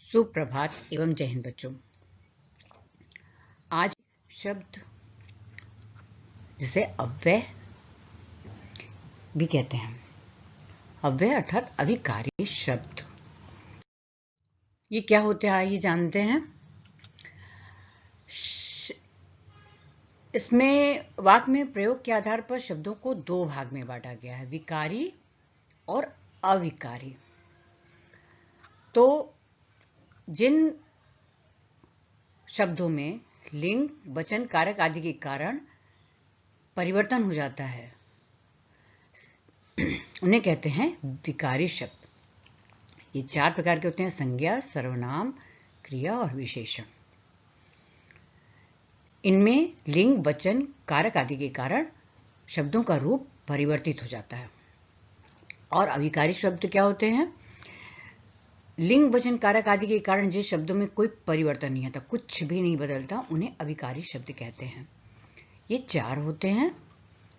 सुप्रभात एवं जय हिंद बच्चों। आज शब्द जिसे अव्यय भी कहते हैं, अव्यय अर्थात अविकारी शब्द। ये क्या होते हैं आइए जानते हैं। इसमें वाक्य में प्रयोग के आधार पर शब्दों को दो भाग में बांटा गया है, विकारी और अविकारी। तो जिन शब्दों में लिंग, वचन, कारक आदि के कारण परिवर्तन हो जाता है उन्हें कहते हैं विकारी शब्द। ये चार प्रकार के होते हैं: संज्ञा, सर्वनाम, क्रिया और विशेषण। इनमें लिंग, वचन, कारक आदि के कारण शब्दों का रूप परिवर्तित हो जाता है। और अविकारी शब्द क्या होते हैं? लिंग, वचन, कारक आदि के कारण जिस शब्दों में कोई परिवर्तन नहीं आता, कुछ भी नहीं बदलता, उन्हें अविकारी शब्द कहते हैं। ये चार होते हैं: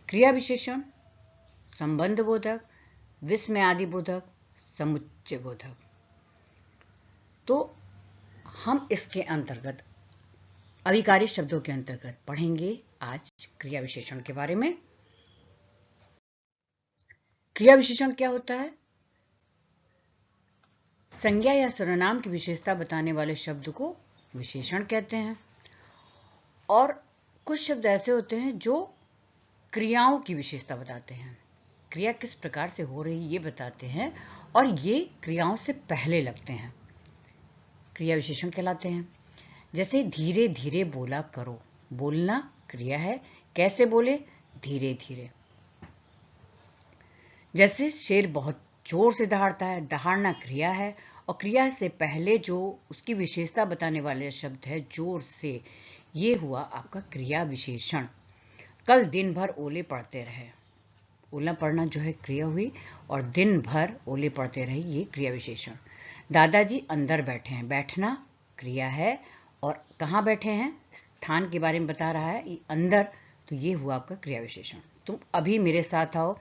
क्रिया विशेषण, संबंध बोधक, विस्मय आदि बोधक, समुच्चय बोधक। तो हम इसके अंतर्गत अविकारी शब्दों के अंतर्गत पढ़ेंगे आज क्रिया विशेषण के बारे में। क्रिया विशेषण क्या होता है? संज्ञा या सर्वनाम की विशेषता बताने वाले शब्द को विशेषण कहते हैं। और कुछ शब्द ऐसे होते हैं जो क्रियाओं की विशेषता बताते हैं, क्रिया किस प्रकार से हो रही ये बताते हैं, और ये क्रियाओं से पहले लगते हैं, क्रिया विशेषण कहलाते हैं। जैसे धीरे धीरे बोला करो, बोलना क्रिया है, कैसे बोले? धीरे धीरे। जैसे शेर बहुत जोर से दहाड़ता है, दहाड़ना क्रिया है, और क्रिया से पहले जो उसकी विशेषता बताने वाले शब्द है जोर से, ये हुआ आपका क्रिया विशेषण। कल दिन भर ओले पड़ते रहे, ओला पड़ना जो है क्रिया हुई, और दिन भर ओले पड़ते रहे ये क्रिया विशेषण। दादाजी अंदर बैठे हैं, बैठना क्रिया है, और कहाँ बैठे हैं स्थान के बारे में बता रहा है, ये अंदर, तो ये हुआ आपका क्रिया विशेषण। तुम अभी मेरे साथ आओ,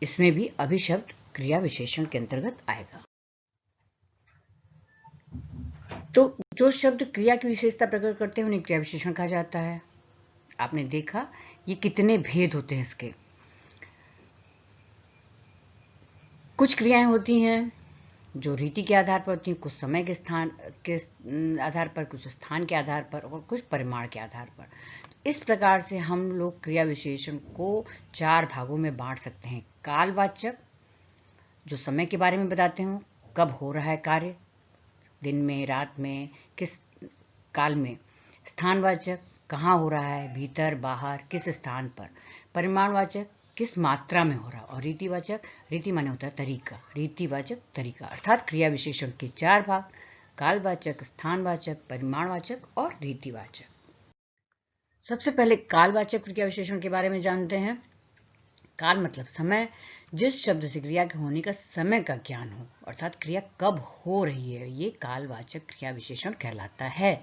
इसमें भी अभी शब्द क्रिया विशेषण के अंतर्गत आएगा। तो जो शब्द क्रिया की विशेषता प्रकट करते हैं उन्हें क्रिया विशेषण कहा जाता है। आपने देखा ये कितने भेद होते हैं इसके। कुछ क्रियाएं होती हैं जो रीति के आधार पर होती हैं, कुछ समय के स्थान के आधार पर, कुछ स्थान के आधार पर, और कुछ परिमाण के आधार पर। तो इस प्रकार से हम लोग क्रिया विशेषण को चार भागों में बांट सकते हैं। कालवाचक, जो समय के बारे में बताते हो, कब हो रहा है कार्य, दिन में, रात में, किस काल में। स्थानवाचक, कहाँ हो रहा है, भीतर, बाहर, किस स्थान पर। परिमाणवाचक, किस मात्रा में हो रहा है। और रीतिवाचक, रीति माने होता है तरीका, रीतिवाचक तरीका। अर्थात क्रिया विशेषण के चार भाग: कालवाचक, स्थानवाचक, परिमाणवाचक और रीतिवाचक। सबसे पहले कालवाचक क्रिया विशेषण के बारे में जानते हैं। काल मतलब समय, जिस शब्द से क्रिया के होने का समय का ज्ञान हो, अर्थात क्रिया कब हो रही है, ये कालवाचक क्रिया विशेषण कहलाता है।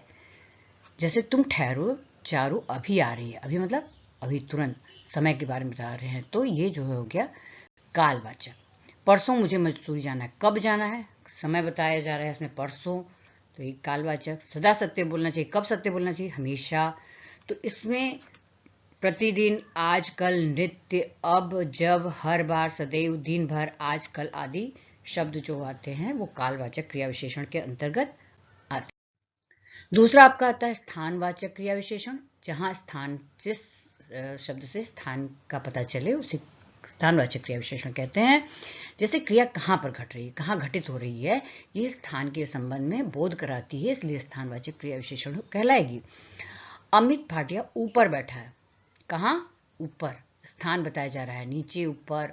जैसे तुम ठहरो, चारू अभी आ रही है, अभी मतलब अभी तुरंत, समय के बारे में बता रहे हैं, तो ये जो हो गया कालवाचक। परसों मुझे मजदूरी जाना है, कब जाना है, समय बताया जा रहा है इसमें परसों, तो ये कालवाचक। सदा सत्य बोलना चाहिए, कब सत्य बोलना चाहिए, हमेशा, तो इसमें प्रतिदिन, आज, कल, नित्य, अब, जब, हर बार, सदैव, दिन भर, आज, कल आदि शब्द जो आते हैं वो कालवाचक क्रिया विशेषण के अंतर्गत आते हैं। दूसरा आपका आता है स्थानवाचक क्रिया विशेषण, जहां स्थान, जिस शब्द से स्थान का पता चले उसे स्थानवाचक क्रिया विशेषण कहते हैं। जैसे क्रिया कहाँ पर घट रही है, कहाँ घटित हो रही है, ये स्थान के संबंध में बोध कराती है, इसलिए स्थानवाचक क्रिया विशेषण कहलाएगी। अमित भाटिया ऊपर बैठा है, कहाँ? ऊपर, स्थान बताया जा रहा है, नीचे, ऊपर।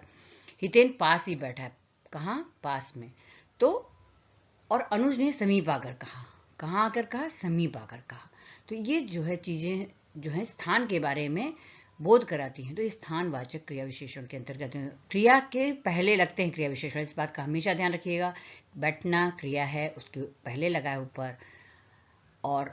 हितेन पास ही बैठा है, कहाँ? पास में। तो और अनुज ने समीप आकर कहा, कहाँ आकर कहा? समीप आकर कहा। तो ये जो है चीजें जो है स्थान के बारे में बोध कराती हैं, तो ये स्थानवाचक क्रिया विशेषण के अंतर्गत क्रिया के पहले लगते हैं क्रिया विशेषण। इस बात का हमेशा ध्यान रखिएगा। बैठना क्रिया है, उसके पहले लगा है ऊपर, और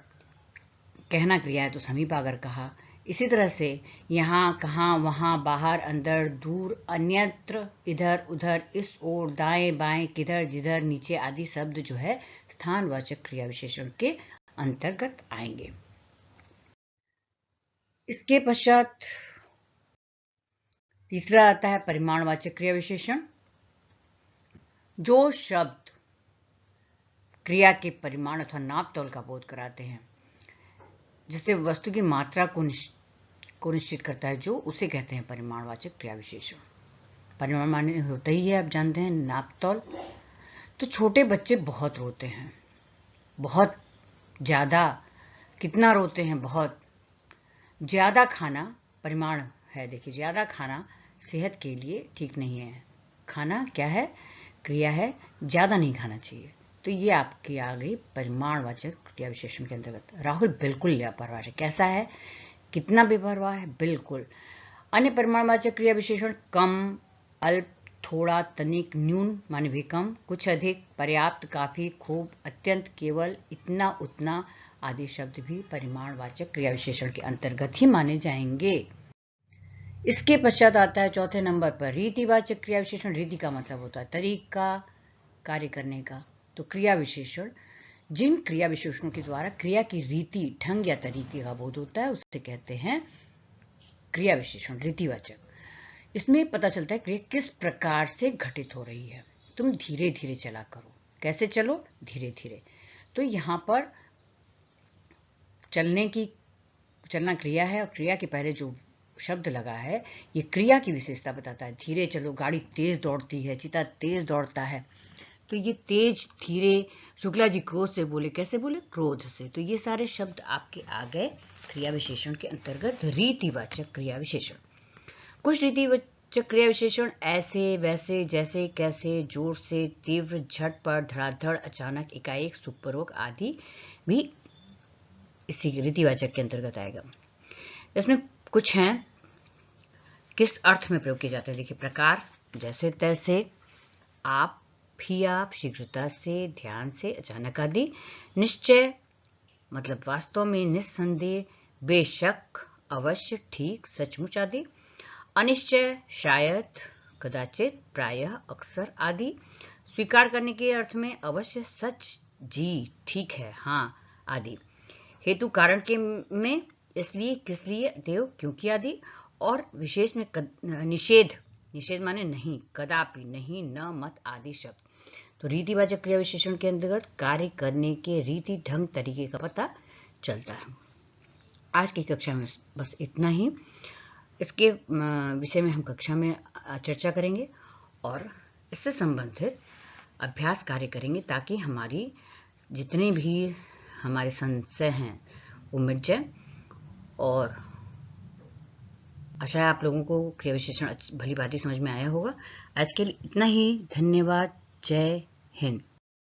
कहना क्रिया है तो समीप आकर कहा, इसी तरह से यहाँ, कहाँ, वहाँ, बाहर, अंदर, दूर, अन्यत्र, इधर, उधर, इस ओर, दाएं, बाएं, किधर, जिधर, नीचे आदि शब्द जो है स्थानवाचक क्रिया विशेषण के अंतर्गत आएंगे। इसके पश्चात तीसरा आता है परिमाणवाचक क्रिया विशेषण। जो शब्द क्रिया के परिमाण अथवा नाप तौल का बोध कराते हैं, जिससे वस्तु की मात्रा को निश्चित करता है, जो उसे कहते हैं परिमाणवाचक क्रिया विशेषण। परिमाण माने होता ही है, आप जानते हैं, नाप तौल। तो छोटे बच्चे बहुत रोते हैं, बहुत ज्यादा। कितना रोते हैं? बहुत ज्यादा खाना परिमाण है। देखिए, ज्यादा खाना सेहत के लिए ठीक नहीं है। खाना क्या है? क्रिया है, ज्यादा नहीं खाना चाहिए। तो ये आपकी आ गई परिमाणवाचक क्रिया विशेषण के अंतर्गत। राहुल बिल्कुल लापरवाह है। कैसा है? कितना बेपरवाह है? बिल्कुल। अन्य परिमाणवाचक क्रिया विशेषण कम, अल्प, थोड़ा, तनिक, न्यून माने भी कम, कुछ अधिक, पर्याप्त, काफी, खूब, अत्यंत, केवल, इतना, उतना आदि शब्द भी परिमाणवाचक क्रिया विशेषण के अंतर्गत ही माने जाएंगे। इसके पश्चात आता है चौथे नंबर पर रीतिवाचक क्रिया विशेषण। रीति का मतलब होता है तरीका, कार्य करने का। तो क्रिया विशेषण, जिन क्रिया विशेषणों के द्वारा क्रिया की रीति, ढंग या तरीके का बोध होता है, उसे कहते हैं क्रिया विशेषण रीतिवाचक। इसमें पता चलता है क्रिया किस प्रकार से घटित हो रही है। तुम धीरे धीरे चला करो। कैसे चलो? धीरे धीरे। तो यहां पर चलना क्रिया है, और क्रिया के पहले जो शब्द लगा है ये क्रिया की विशेषता बताता है। धीरे चलो, गाड़ी तेज दौड़ती है, चीता तेज दौड़ता है। तो ये तेज, धीरे, शुक्ला जी क्रोध से बोले। कैसे बोले? क्रोध से। तो ये सारे शब्द आपके आ गए क्रिया विशेषण के अंतर्गत रीतिवाचक क्रिया विशेषण। कुछ रीतिवाचक क्रिया विशेषण ऐसे, वैसे, जैसे, कैसे, जोर से, तीव्र, झटपट, धड़ाधड़, अचानक, एकाएक, सुखपूर्वक आदि भी इसी रीतिवाचक के अंतर्गत आएगा। इसमें कुछ हैं किस अर्थ में प्रयोग किए जाते हैं। देखिए, प्रकार जैसे तैसे, आप, भी आप, शीघ्रता से, ध्यान से, अचानक आदि। निश्चय मतलब वास्तव में, निस्संदेह, बेशक, अवश्य, ठीक, सचमुच आदि। अनिश्चय शायद, कदाचित, प्रायः, अक्सर आदि। स्वीकार करने के अर्थ में अवश्य, सच, जी, ठीक है, हाँ आदि। हेतु कारण के में इसलिए, किसलिए, देव, क्योंकि आदि। और विशेष में निषेध माने नहीं, कदापि नहीं, न, मत आदि शब्द। तो रीतिवाचक क्रिया विशेषण के अंतर्गत कार्य करने के रीति, ढंग, तरीके का पता चलता है। आज की कक्षा में बस इतना ही। इसके विषय में हम कक्षा में चर्चा करेंगे और इससे संबंधित अभ्यास कार्य करेंगे, ताकि हमारी जितने भी हमारे संशय हैं वो मिट जाए। और आशा है आप लोगों को क्रिया विशेषण भली भांति समझ में आया होगा। आज के लिए इतना ही। धन्यवाद। जय हिंद।